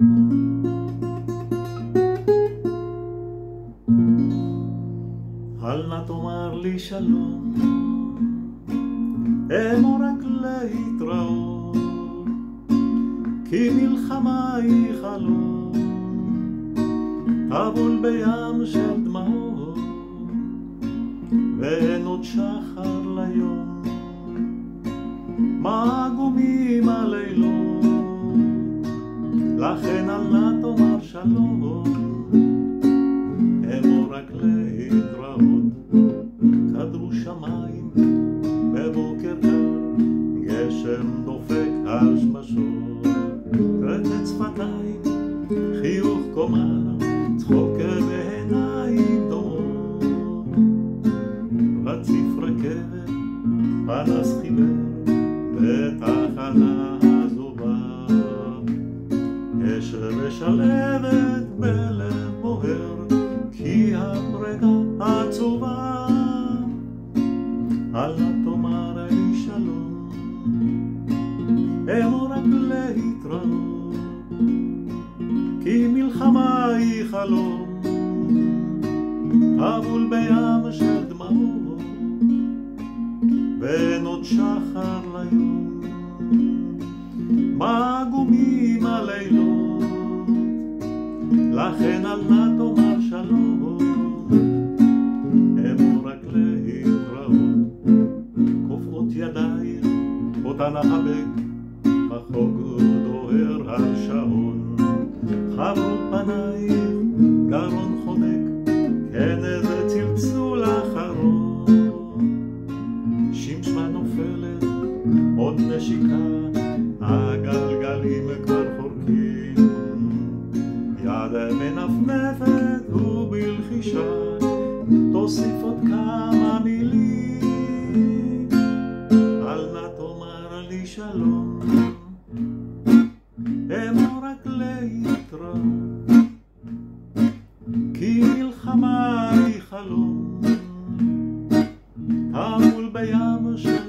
אל נא תאמר לי שלום, אמור רק להתראות, כי מלחמה היא חלום, טבול בים של דמעות, ואין עוד שחר ליום. מעגומים הלילות, לכן אל נא תאמר שלום, אמור רק להתראות. כדרו שמיים בבוקר קר, גשם דופק על שמשות, רטט שפתיים, חיוך קומר, צחוק בעיניים דומות, רציף רכבת, פנס חיוור בתחנה עזובה, אש משלבת בלב בוער, כי הפרידה עצובה. אל נא תאמר לי שלום, אמור רק להתראות, כי מלחמה היא חלום, טבול בים של דמעות, ואין עוד שחר ליום. מעגומים הלילות, לכן אל נא תאמר שלום, אמור רק להתראות. כופות ידייך אותה נחבק, החוק דוהר על שעון, חברו פנייך גרון חונק, כן איזה צלצול אחרון. שמשמה נופלת עוד נשיקה, הגלגלים כבר חורקים, יד מנפנפת ובלחישה תוסיף עוד כמה מילים. אל נא תאמר לי שלום, אמור רק להתראות, כי מלחמה היא חלום, טבול בים של